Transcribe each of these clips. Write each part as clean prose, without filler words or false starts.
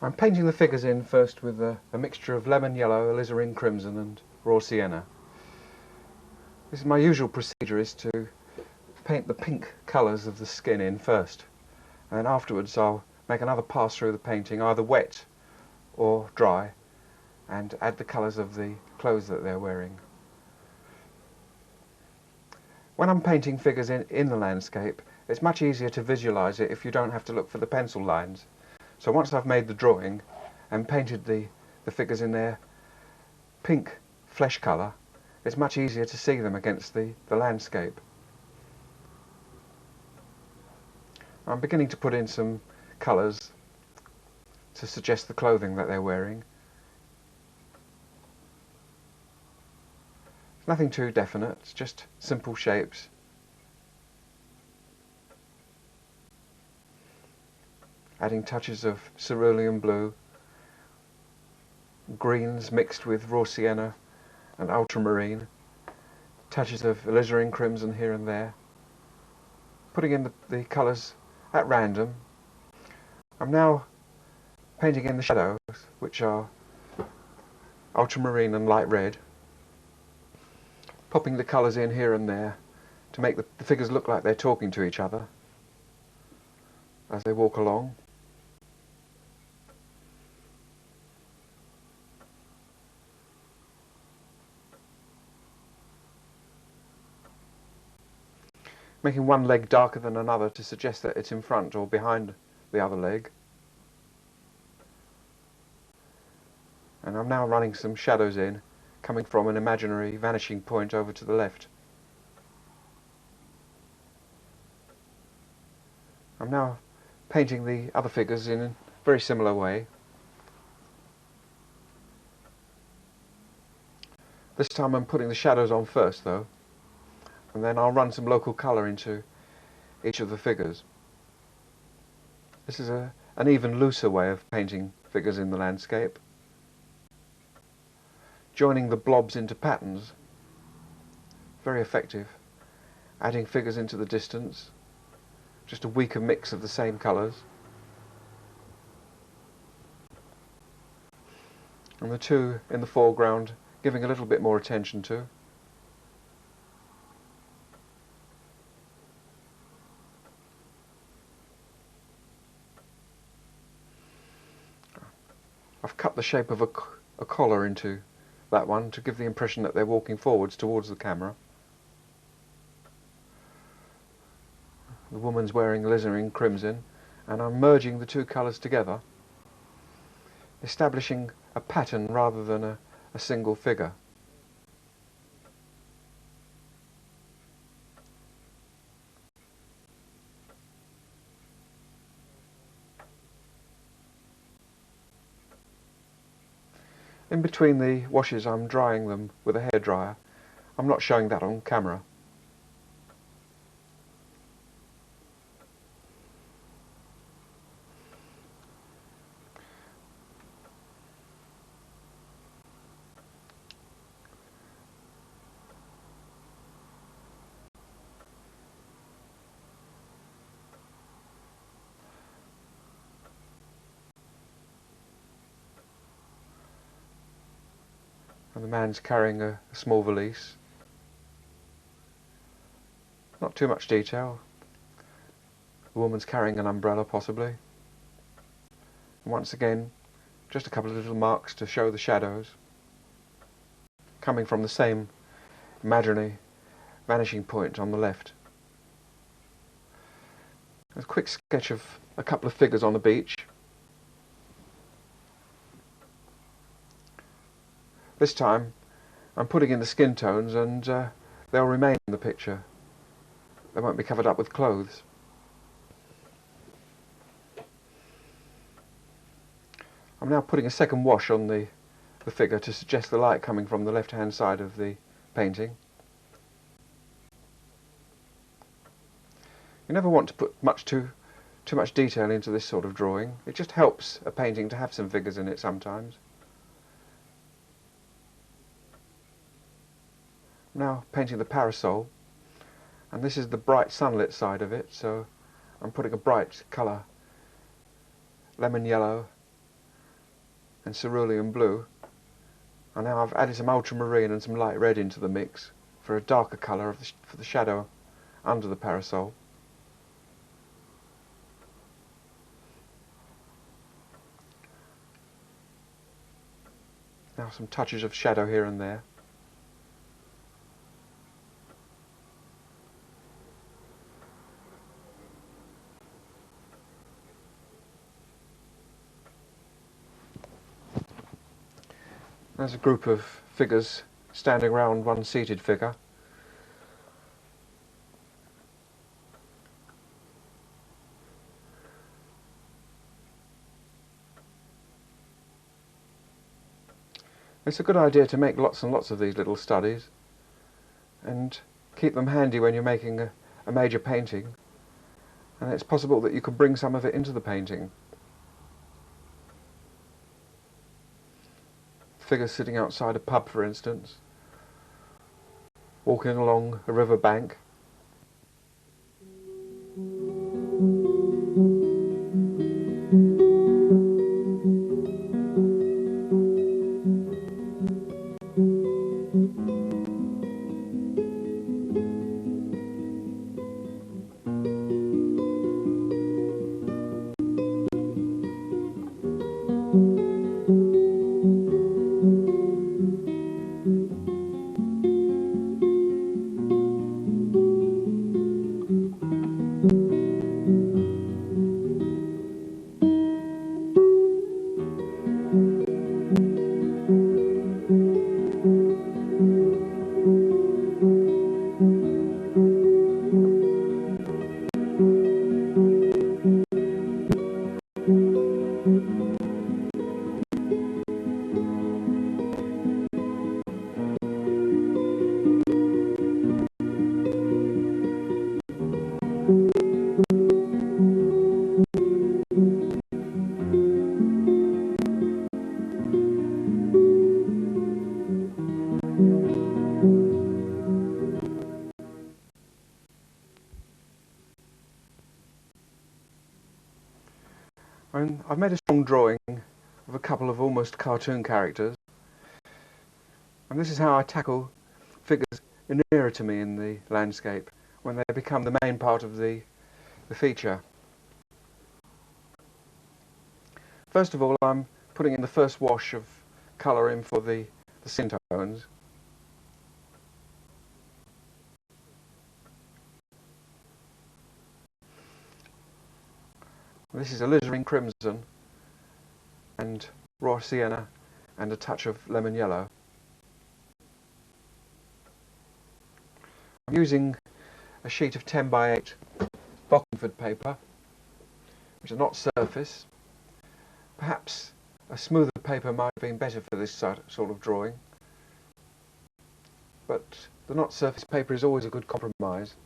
I'm painting the figures in first with a mixture of lemon yellow, alizarin crimson and raw sienna. This is my usual procedure, is to paint the pink colours of the skin in first, and then afterwards I'll make another pass through the painting, either wet or dry, and add the colours of the clothes that they're wearing. When I'm painting figures in the landscape, it's much easier to visualise it if you don't have to look for the pencil lines. So once I've made the drawing and painted the figures in their pink flesh colour, it's much easier to see them against the landscape. I'm beginning to put in some colours to suggest the clothing that they're wearing. Nothing too definite, it's just simple shapes. Adding touches of cerulean blue, greens mixed with raw sienna and ultramarine, touches of alizarin crimson here and there, putting in the colours at random. I'm now painting in the shadows, which are ultramarine and light red, popping the colours in here and there to make the figures look like they're talking to each other as they walk along. Making one leg darker than another to suggest that it's in front or behind the other leg. And I'm now running some shadows in, coming from an imaginary vanishing point over to the left. I'm now painting the other figures in a very similar way. This time I'm putting the shadows on first though, and then I'll run some local colour into each of the figures. This is an even looser way of painting figures in the landscape. Joining the blobs into patterns, very effective. Adding figures into the distance, just a weaker mix of the same colours. And the two in the foreground giving a little bit more attention to. I've cut the shape of a collar into that one to give the impression that they're walking forwards towards the camera. The woman's wearing alizarin crimson, and I'm merging the two colours together, establishing a pattern rather than a single figure. In between the washes I'm drying them with a hairdryer. I'm not showing that on camera. And the man's carrying a small valise. Not too much detail. The woman's carrying an umbrella possibly. And once again, just a couple of little marks to show the shadows, coming from the same imaginary vanishing point on the left. A quick sketch of a couple of figures on the beach. This time I'm putting in the skin tones, and they'll remain in the picture. They won't be covered up with clothes. I'm now putting a second wash on the figure to suggest the light coming from the left hand side of the painting. You never want to put too much detail into this sort of drawing. It just helps a painting to have some figures in it sometimes. Now painting the parasol, and this is the bright sunlit side of it, so I'm putting a bright colour, lemon yellow and cerulean blue. And now I've added some ultramarine and some light red into the mix for a darker colour for the shadow under the parasol. Now some touches of shadow here and there. There's a group of figures standing around one seated figure. It's a good idea to make lots and lots of these little studies and keep them handy when you're making a major painting, and it's possible that you could bring some of it into the painting. Figures sitting outside a pub, for instance, walking along a river bank. I've made a strong drawing of a couple of almost cartoon characters, and this is how I tackle figures nearer to me in the landscape when they become the main part of the feature. First of all, I'm putting in the first wash of colour in for the skin tones. This is alizarin crimson and raw sienna and a touch of lemon yellow. I'm using a sheet of 10 by 8 Bockingford paper, which is not surface. Perhaps a smoother paper might have been better for this sort of drawing, but the not surface paper is always a good compromise.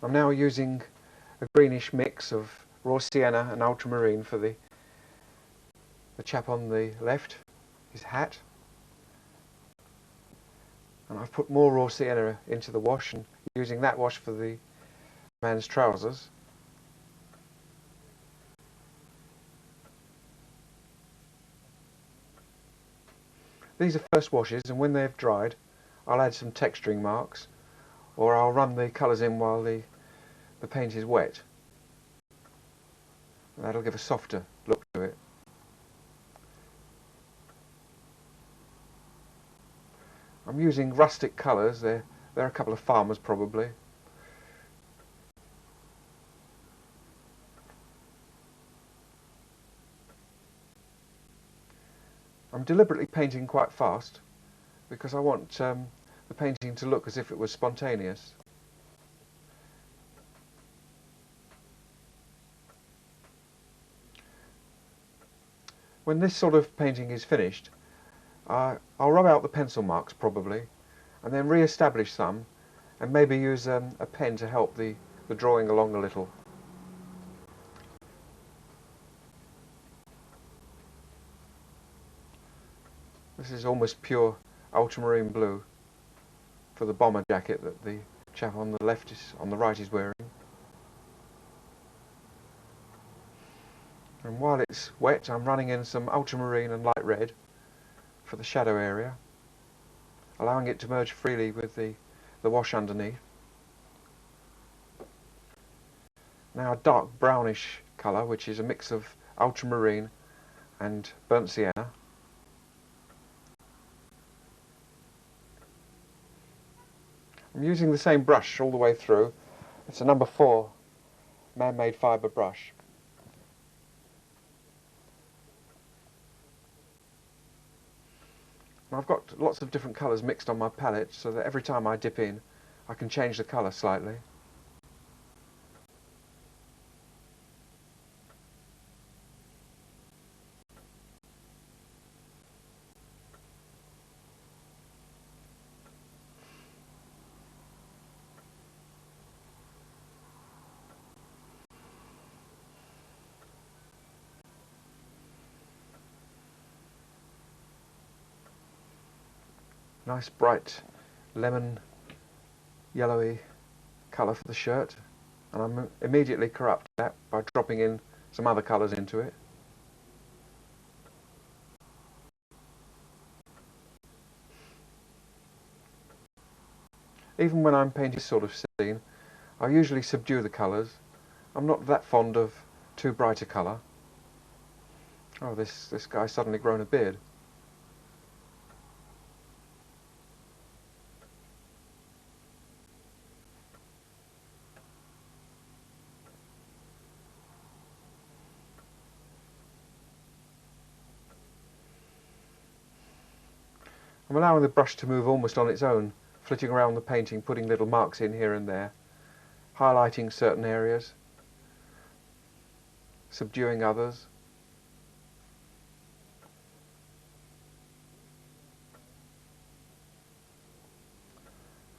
I'm now using a greenish mix of raw sienna and ultramarine for the chap on the left, his hat. And I've put more raw sienna into the wash and using that wash for the man's trousers. These are first washes, and when they've dried I'll add some texturing marks, or I'll run the colours in while the paint is wet. That'll give a softer look to it. I'm using rustic colours. They're a couple of farmers probably. I'm deliberately painting quite fast because I want the painting to look as if it was spontaneous. When this sort of painting is finished, I'll rub out the pencil marks probably, and then re-establish some, and maybe use a pen to help the drawing along a little. This is almost pure ultramarine blue for the bomber jacket that the chap on the right is wearing. And while it's wet, I'm running in some ultramarine and light red for the shadow area, allowing it to merge freely with the wash underneath. Now a dark brownish colour, which is a mix of ultramarine and burnt sienna. I'm using the same brush all the way through. It's a number 4 man-made fibre brush. And I've got lots of different colours mixed on my palette, so that every time I dip in I can change the colour slightly. Nice bright lemon yellowy colour for the shirt, and I'm immediately corrupt that by dropping in some other colours into it. Even when I'm painting this sort of scene, I usually subdue the colours. I'm not that fond of too bright a colour. Oh, this guy's suddenly grown a beard. I'm allowing the brush to move almost on its own, flitting around the painting, putting little marks in here and there, highlighting certain areas, subduing others.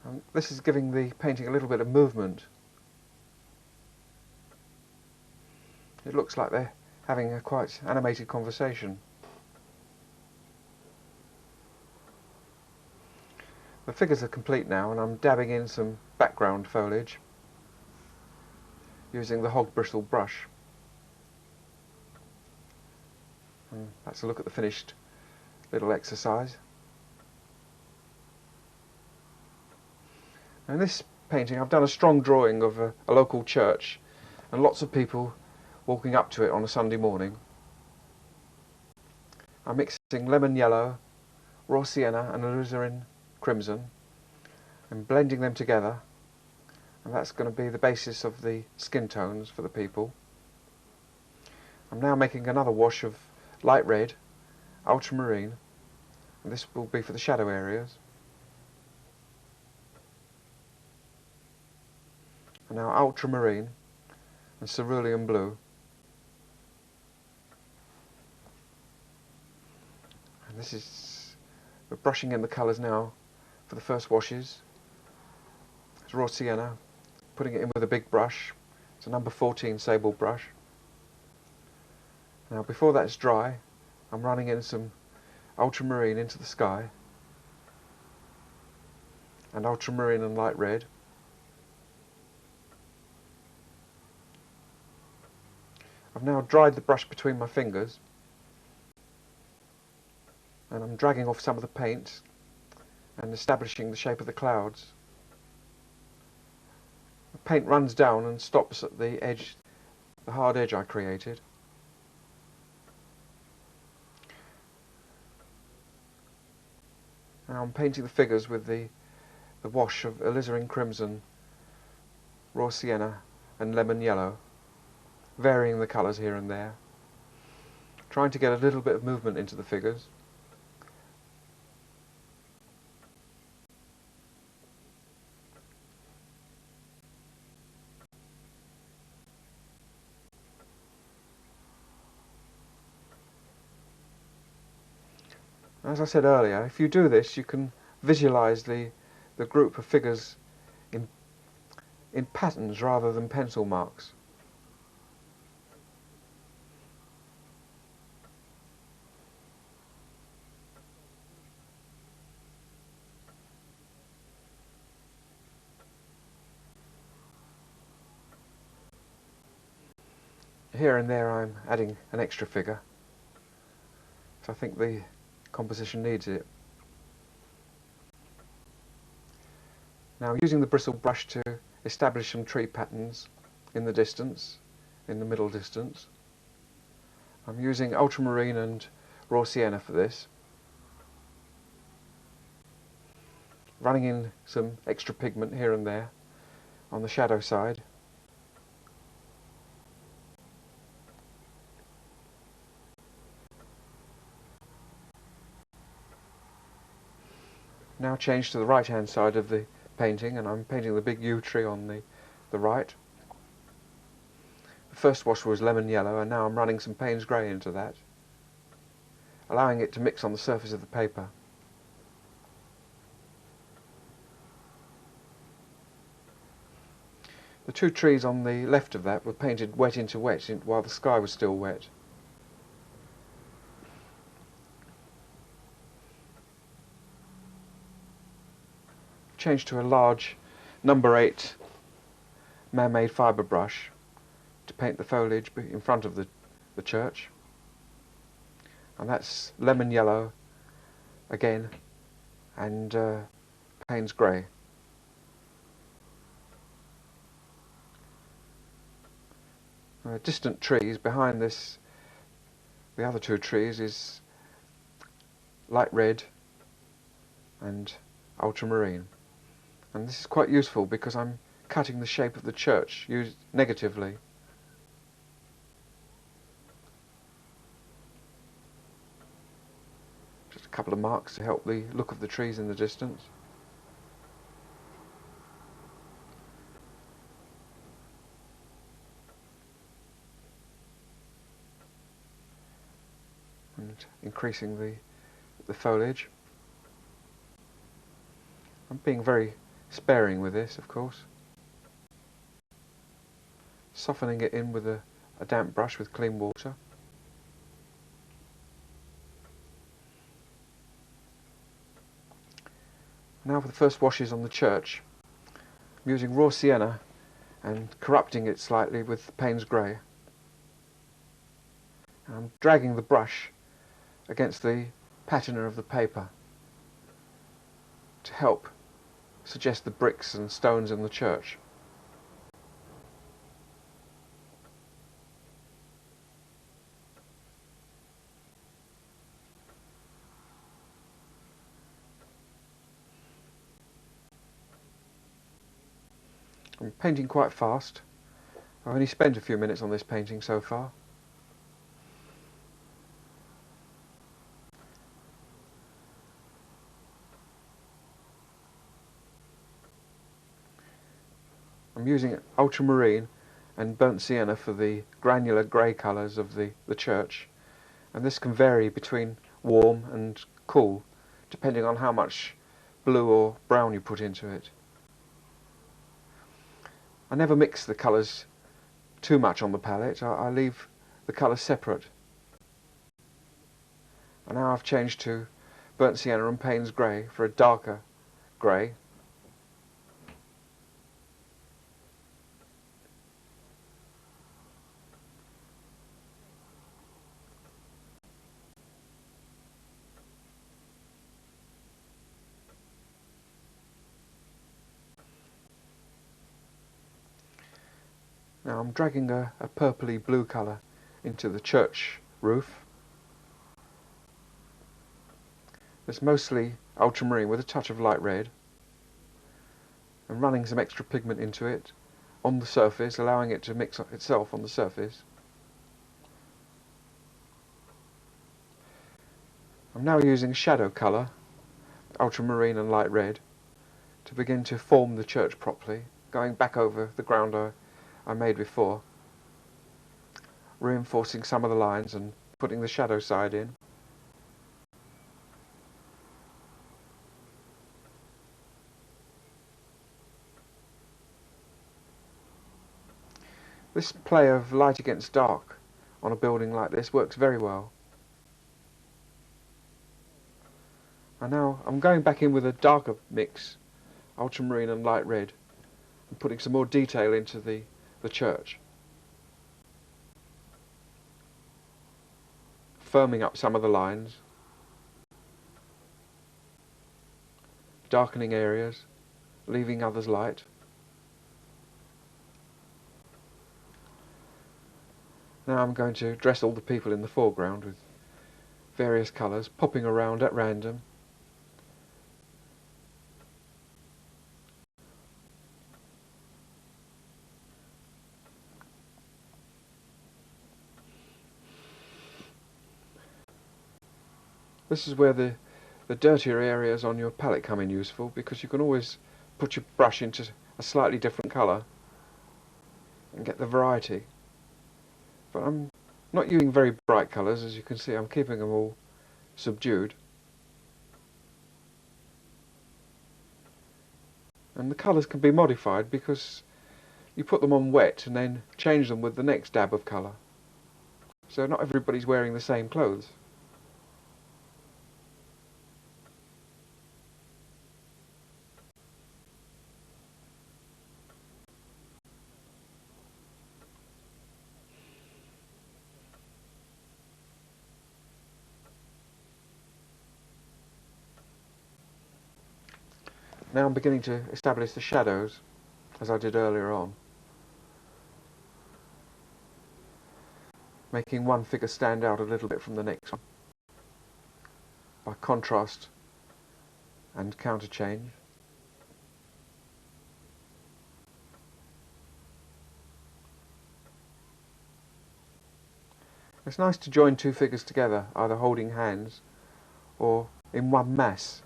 And this is giving the painting a little bit of movement. It looks like they're having a quite animated conversation. The figures are complete now, and I'm dabbing in some background foliage using the hog bristle brush. And that's a look at the finished little exercise. Now in this painting I've done a strong drawing of a local church and lots of people walking up to it on a Sunday morning. I'm mixing lemon yellow, raw sienna and alizarin crimson and blending them together, and that's going to be the basis of the skin tones for the people. I'm now making another wash of light red, ultramarine, and this will be for the shadow areas. And now ultramarine and cerulean blue. And this is, we're brushing in the colours now for the first washes. It's raw sienna, putting it in with a big brush. It's a number 14 sable brush. Now before that's dry, I'm running in some ultramarine into the sky, and ultramarine and light red. I've now dried the brush between my fingers, and I'm dragging off some of the paint and establishing the shape of the clouds. The paint runs down and stops at the edge, the hard edge I created. Now I'm painting the figures with the wash of alizarin crimson, raw sienna and lemon yellow, varying the colours here and there, trying to get a little bit of movement into the figures. As I said earlier, if you do this, you can visualise the group of figures in patterns rather than pencil marks. Here and there I'm adding an extra figure, so I think the composition needs it. Now, using the bristle brush to establish some tree patterns in the distance, in the middle distance, I'm using ultramarine and raw sienna for this, running in some extra pigment here and there on the shadow side. Now change to the right hand side of the painting, and I'm painting the big yew tree on the right. The first wash was lemon yellow, and now I'm running some Payne's grey into that, allowing it to mix on the surface of the paper. The two trees on the left of that were painted wet into wet while the sky was still wet. Change to a large number 8 man-made fibre brush to paint the foliage in front of the church, and that's lemon yellow again and Payne's grey. Distant trees behind this, the other two trees, is light red and ultramarine. And this is quite useful because I'm cutting the shape of the church negatively. Just a couple of marks to help the look of the trees in the distance. And increasing the foliage. I'm being very sparing with this, of course. Softening it in with a damp brush with clean water. Now for the first washes on the church. I'm using raw sienna and corrupting it slightly with Payne's grey. I'm dragging the brush against the patina of the paper to help suggest the bricks and stones in the church. I'm painting quite fast. I've only spent a few minutes on this painting so far. I'm using ultramarine and burnt sienna for the granular grey colours of the church, and this can vary between warm and cool depending on how much blue or brown you put into it. I never mix the colours too much on the palette. I leave the colours separate. And now I've changed to burnt sienna and Payne's grey for a darker grey. Now I'm dragging a purpley blue colour into the church roof. It's mostly ultramarine with a touch of light red, and running some extra pigment into it on the surface, allowing it to mix itself on the surface. I'm now using shadow colour, ultramarine and light red, to begin to form the church properly, going back over the ground I made before, reinforcing some of the lines and putting the shadow side in. This play of light against dark on a building like this works very well. And now I'm going back in with a darker mix, ultramarine and light red, and putting some more detail into the church. firming up some of the lines, darkening areas, leaving others light. Now I'm going to dress all the people in the foreground with various colours, popping around at random. This is where the dirtier areas on your palette come in useful, because you can always put your brush into a slightly different colour and get the variety. But I'm not using very bright colours, as you can see. I'm keeping them all subdued. And the colours can be modified because you put them on wet and then change them with the next dab of colour. So not everybody's wearing the same clothes. Now I'm beginning to establish the shadows, as I did earlier on, making one figure stand out a little bit from the next one by contrast and counter change. It's nice to join two figures together, either holding hands or in one mass.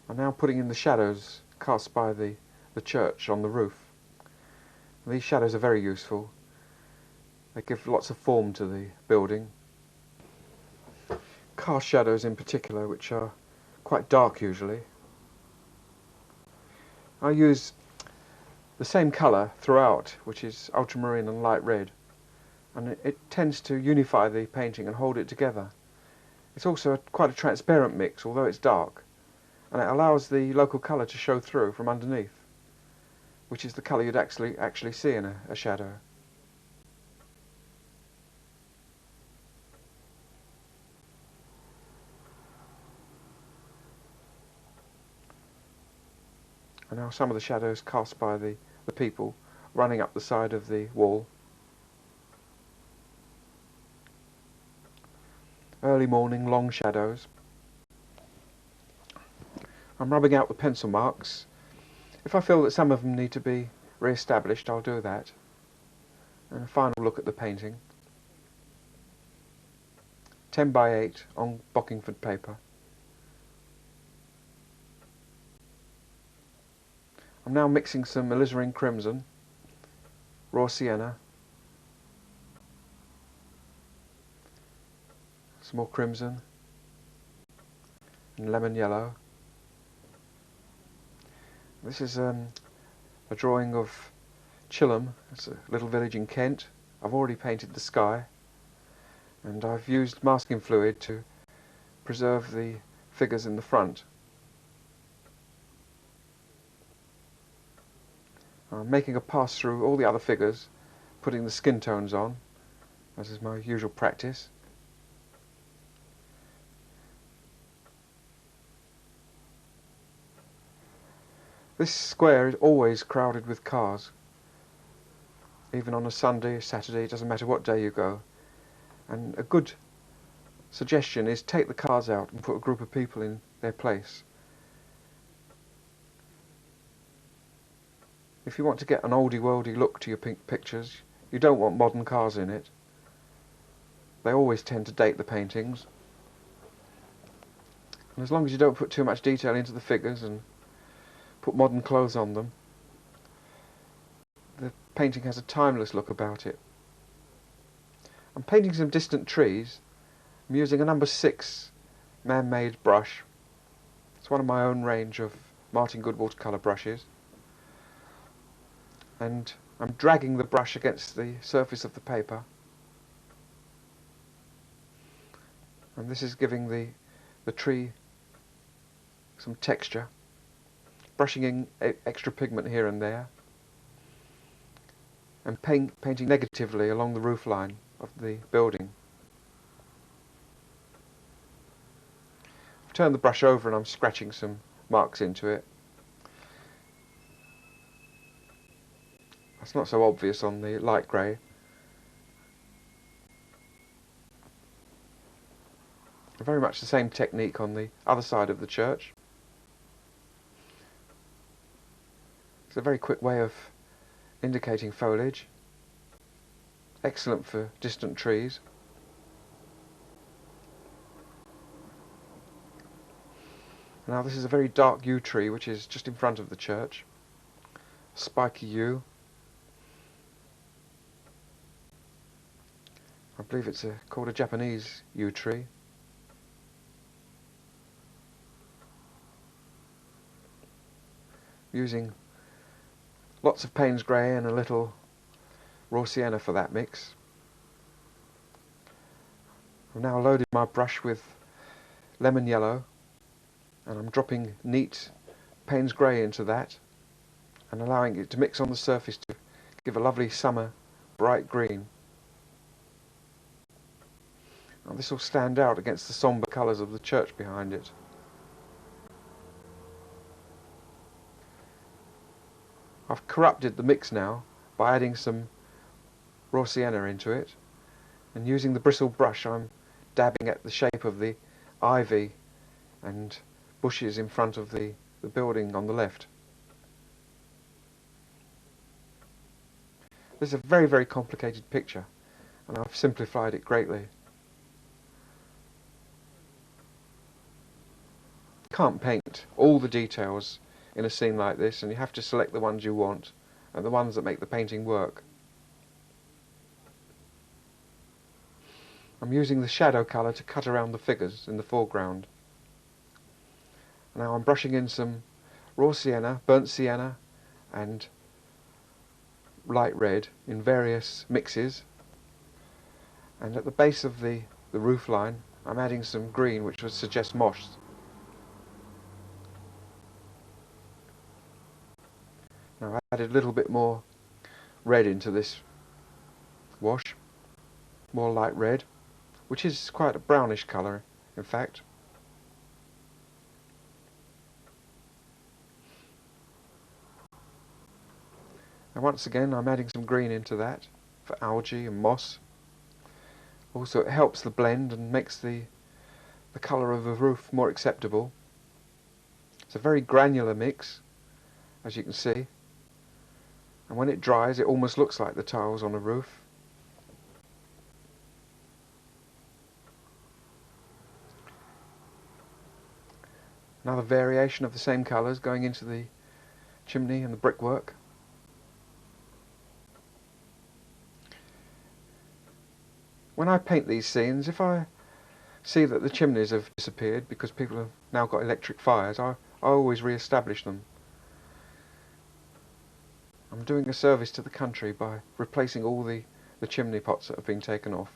I'm now putting in the shadows cast by the church on the roof. And these shadows are very useful. They give lots of form to the building. Cast shadows in particular, which are quite dark usually. I use the same colour throughout, which is ultramarine and light red, and it tends to unify the painting and hold it together. It's also quite a transparent mix, although it's dark, and it allows the local colour to show through from underneath, which is the colour you'd actually see in a shadow. And now some of the shadows cast by the people running up the side of the wall. Early morning, long shadows. I'm rubbing out the pencil marks. If I feel that some of them need to be re-established, I'll do that. And a final look at the painting. 10 by 8 on Bockingford paper. I'm now mixing some alizarin crimson, raw sienna, some more crimson, and lemon yellow. This is a drawing of Chilham. It's a little village in Kent. I've already painted the sky, and I've used masking fluid to preserve the figures in the front. I'm making a pass through all the other figures, putting the skin tones on, as is my usual practice. This square is always crowded with cars, even on a Sunday, Saturday, it doesn't matter what day you go. And a good suggestion is take the cars out and put a group of people in their place. If you want to get an oldie-worldy look to your pictures, you don't want modern cars in it. They always tend to date the paintings. And as long as you don't put too much detail into the figures and put modern clothes on them, the painting has a timeless look about it. I'm painting some distant trees. I'm using a number 6 man-made brush. It's one of my own range of Martin Goode watercolour brushes. And I'm dragging the brush against the surface of the paper, and this is giving the tree some texture, brushing in extra pigment here and there, and painting negatively along the roof line of the building. I've turned the brush over and I'm scratching some marks into it. That's not so obvious on the light grey. Very much the same technique on the other side of the church. It's a very quick way of indicating foliage. Excellent for distant trees. Now this is a very dark yew tree which is just in front of the church. Spiky yew. I believe it's called a Japanese yew tree. Using lots of Payne's grey and a little raw sienna for that mix. I've now loaded my brush with lemon yellow and I'm dropping neat Payne's grey into that and allowing it to mix on the surface to give a lovely summer bright green. Now this will stand out against the sombre colours of the church behind it. I've corrupted the mix now by adding some raw sienna into it, and using the bristle brush I'm dabbing at the shape of the ivy and bushes in front of the building on the left. This is a very, very complicated picture and I've simplified it greatly. You can't paint all the details in a scene like this, and you have to select the ones you want and the ones that make the painting work. I'm using the shadow colour to cut around the figures in the foreground. Now I'm brushing in some raw sienna, burnt sienna and light red in various mixes, and at the base of the roof line I'm adding some green which would suggest moss. Now I added a little bit more red into this wash, more light red, which is quite a brownish colour in fact. And once again I'm adding some green into that for algae and moss. Also it helps the blend and makes the colour of the roof more acceptable. It's a very granular mix, as you can see. And when it dries, it almost looks like the tiles on a roof. Another variation of the same colours going into the chimney and the brickwork. When I paint these scenes, if I see that the chimneys have disappeared because people have now got electric fires, I always re-establish them. I'm doing a service to the country by replacing all the chimney pots that have been taken off.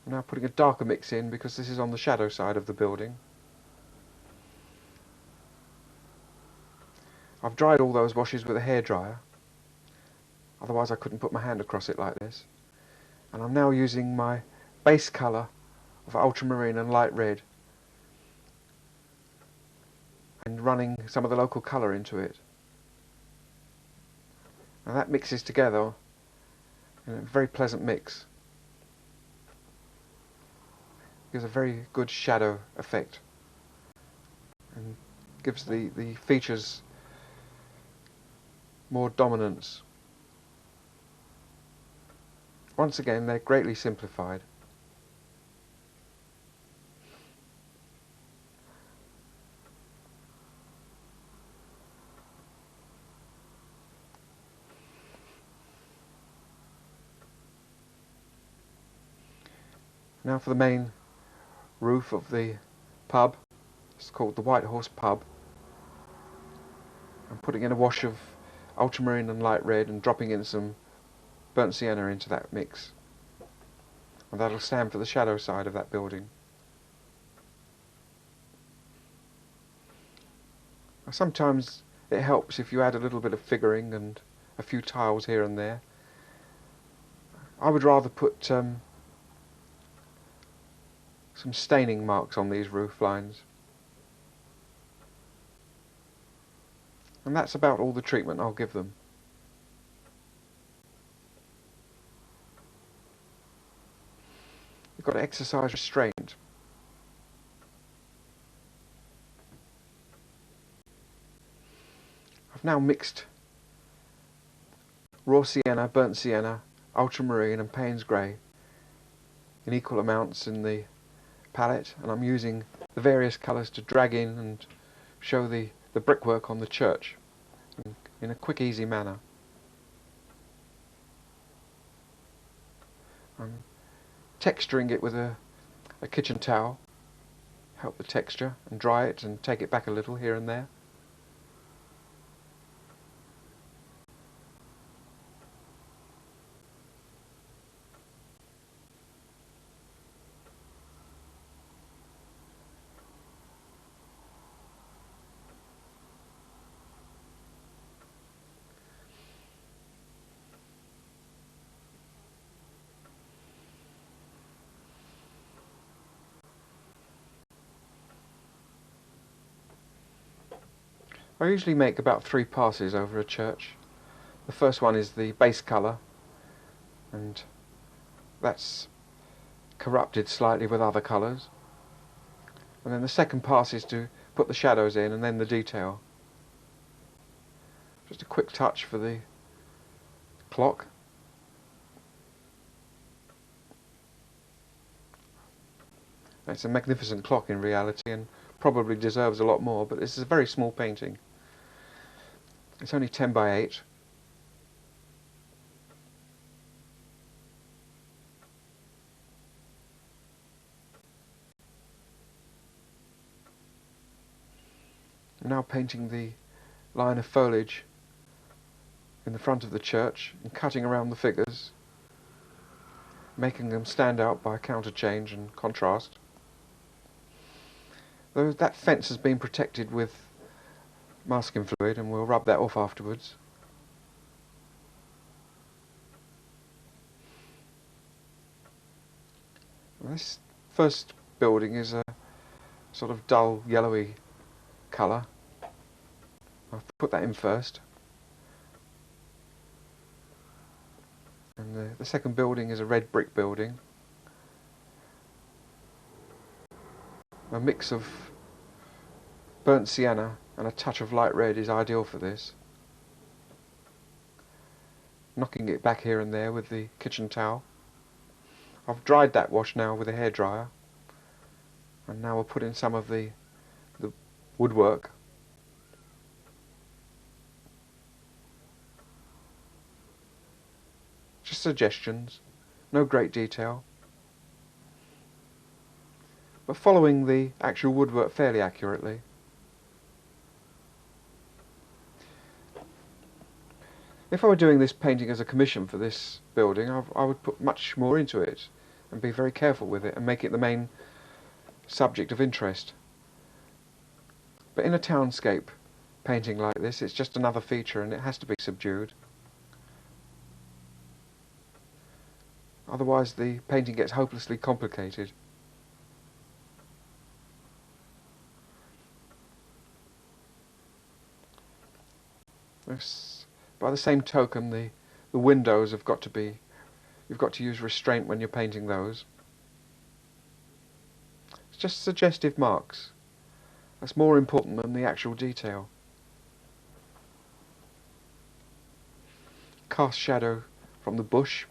I'm now putting a darker mix in because this is on the shadow side of the building. I've dried all those washes with a hairdryer, otherwise I couldn't put my hand across it like this. And I'm now using my base colour of ultramarine and light red and running some of the local colour into it. Now that mixes together in a very pleasant mix. Gives a very good shadow effect and gives the features more dominance. Once again, they're greatly simplified. Now for the main roof of the pub. It's called the White Horse Pub. I'm putting in a wash of ultramarine and light red and dropping in some burnt sienna into that mix, and that'll stand for the shadow side of that building. Sometimes it helps if you add a little bit of figuring and a few tiles here and there. I would rather put some staining marks on these roof lines. And that's about all the treatment I'll give them. You've got to exercise restraint. I've now mixed raw sienna, burnt sienna, ultramarine and Payne's grey in equal amounts in the palette, and I'm using the various colours to drag in and show the brickwork on the church in a quick, easy manner. I'm texturing it with a kitchen towel, help the texture, and dry it and take it back a little here and there. I usually make about 3 passes over a church. The first one is the base colour, and that's corrupted slightly with other colours. And then the second pass is to put the shadows in, and then the detail. Just a quick touch for the clock. It's a magnificent clock in reality, and probably deserves a lot more, but this is a very small painting. It's only 10 by 8. I'm now painting the line of foliage in the front of the church and cutting around the figures, making them stand out by counter change and contrast. Though that fence has been protected with masking fluid, and we'll rub that off afterwards. This first building is a sort of dull yellowy colour. I'll put that in first. And the second building is a red brick building. A mix of burnt sienna and a touch of light red is ideal for this. Knocking it back here and there with the kitchen towel. I've dried that wash now with a hairdryer, and now we'll put in some of the woodwork. Just suggestions, no great detail, but following the actual woodwork fairly accurately. If I were doing this painting as a commission for this building, I would put much more into it and be very careful with it and make it the main subject of interest. But in a townscape painting like this, it's just another feature, and it has to be subdued. Otherwise the painting gets hopelessly complicated. By the same token, the windows have got to be, you've got to use restraint when you're painting those. It's just suggestive marks. That's more important than the actual detail. Cast shadow from the bush.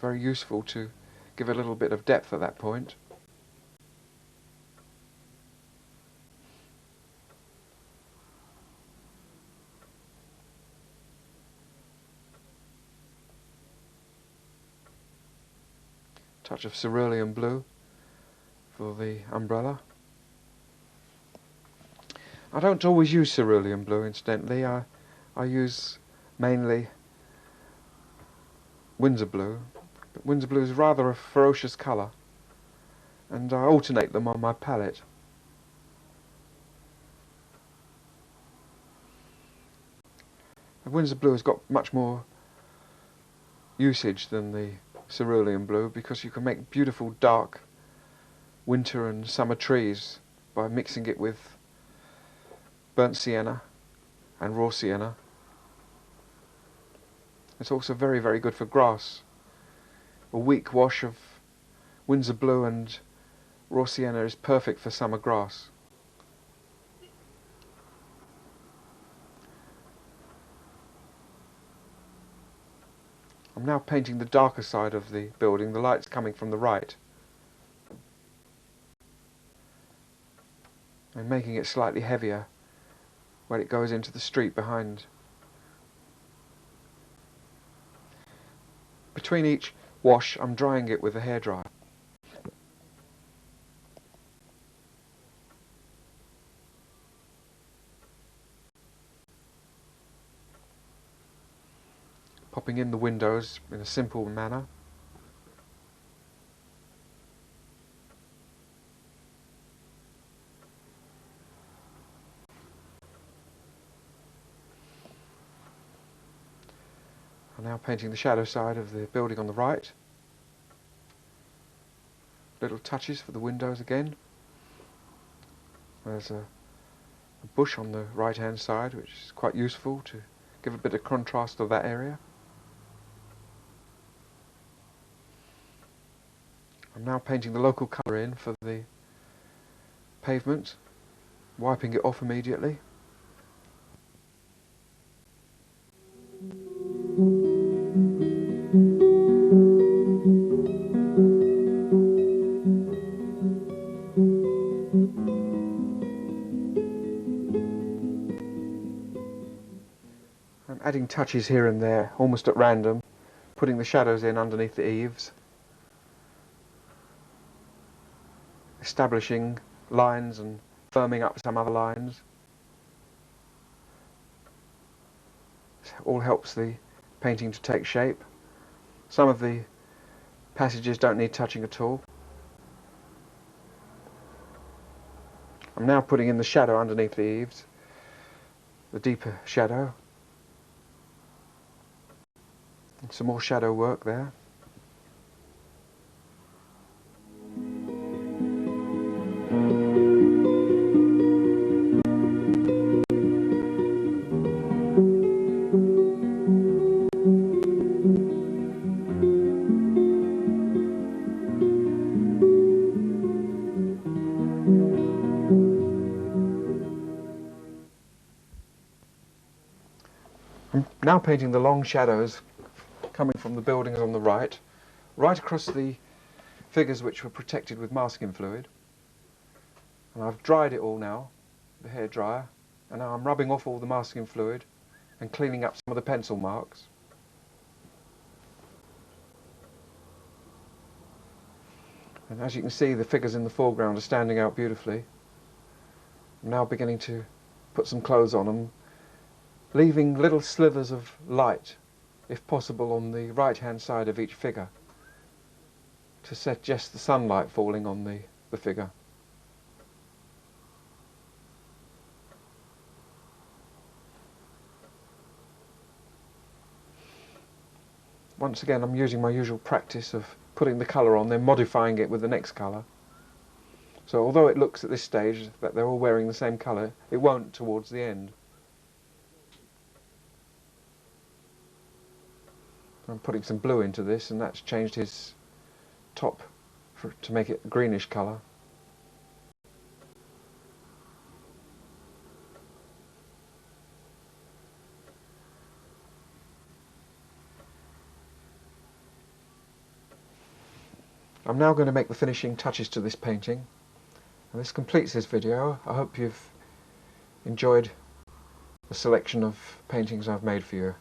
Very useful to give a little bit of depth at that point. Touch of cerulean blue for the umbrella. I don't always use cerulean blue, incidentally. I use mainly Windsor blue. But Windsor blue is rather a ferocious colour, and I alternate them on my palette. The Windsor blue has got much more usage than the cerulean blue, because you can make beautiful dark winter and summer trees by mixing it with burnt sienna and raw sienna. It's also very, very good for grass. A weak wash of Windsor blue and raw sienna is perfect for summer grass. I'm now painting the darker side of the building. The light's coming from the right. I'm making it slightly heavier when it goes into the street behind. Between each wash, I'm drying it with a hairdryer. Popping in the windows in a simple manner. I'm now painting the shadow side of the building on the right. Little touches for the windows again. There's a bush on the right hand side, which is quite useful to give a bit of contrast to that area. I'm now painting the local colour in for the pavement, wiping it off immediately. I'm adding touches here and there, almost at random, putting the shadows in underneath the eaves, establishing lines and firming up some other lines. It all helps the painting to take shape. Some of the passages don't need touching at all. I'm now putting in the shadow underneath the eaves, the deeper shadow. And some more shadow work there. I'm now painting the long shadows coming from the buildings on the right across the figures which were protected with masking fluid. And I've dried it all now, the hair dryer, and now I'm rubbing off all the masking fluid and cleaning up some of the pencil marks. And as you can see, the figures in the foreground are standing out beautifully. I'm now beginning to put some clothes on them, leaving little slithers of light, if possible, on the right hand side of each figure to suggest the sunlight falling on the figure. Once again, I'm using my usual practice of putting the colour on, then modifying it with the next colour. So although it looks at this stage that they're all wearing the same colour, it won't towards the end. I'm putting some blue into this, and that's changed his top to make it a greenish colour. I'm now going to make the finishing touches to this painting, and this completes this video. I hope you've enjoyed the selection of paintings I've made for you.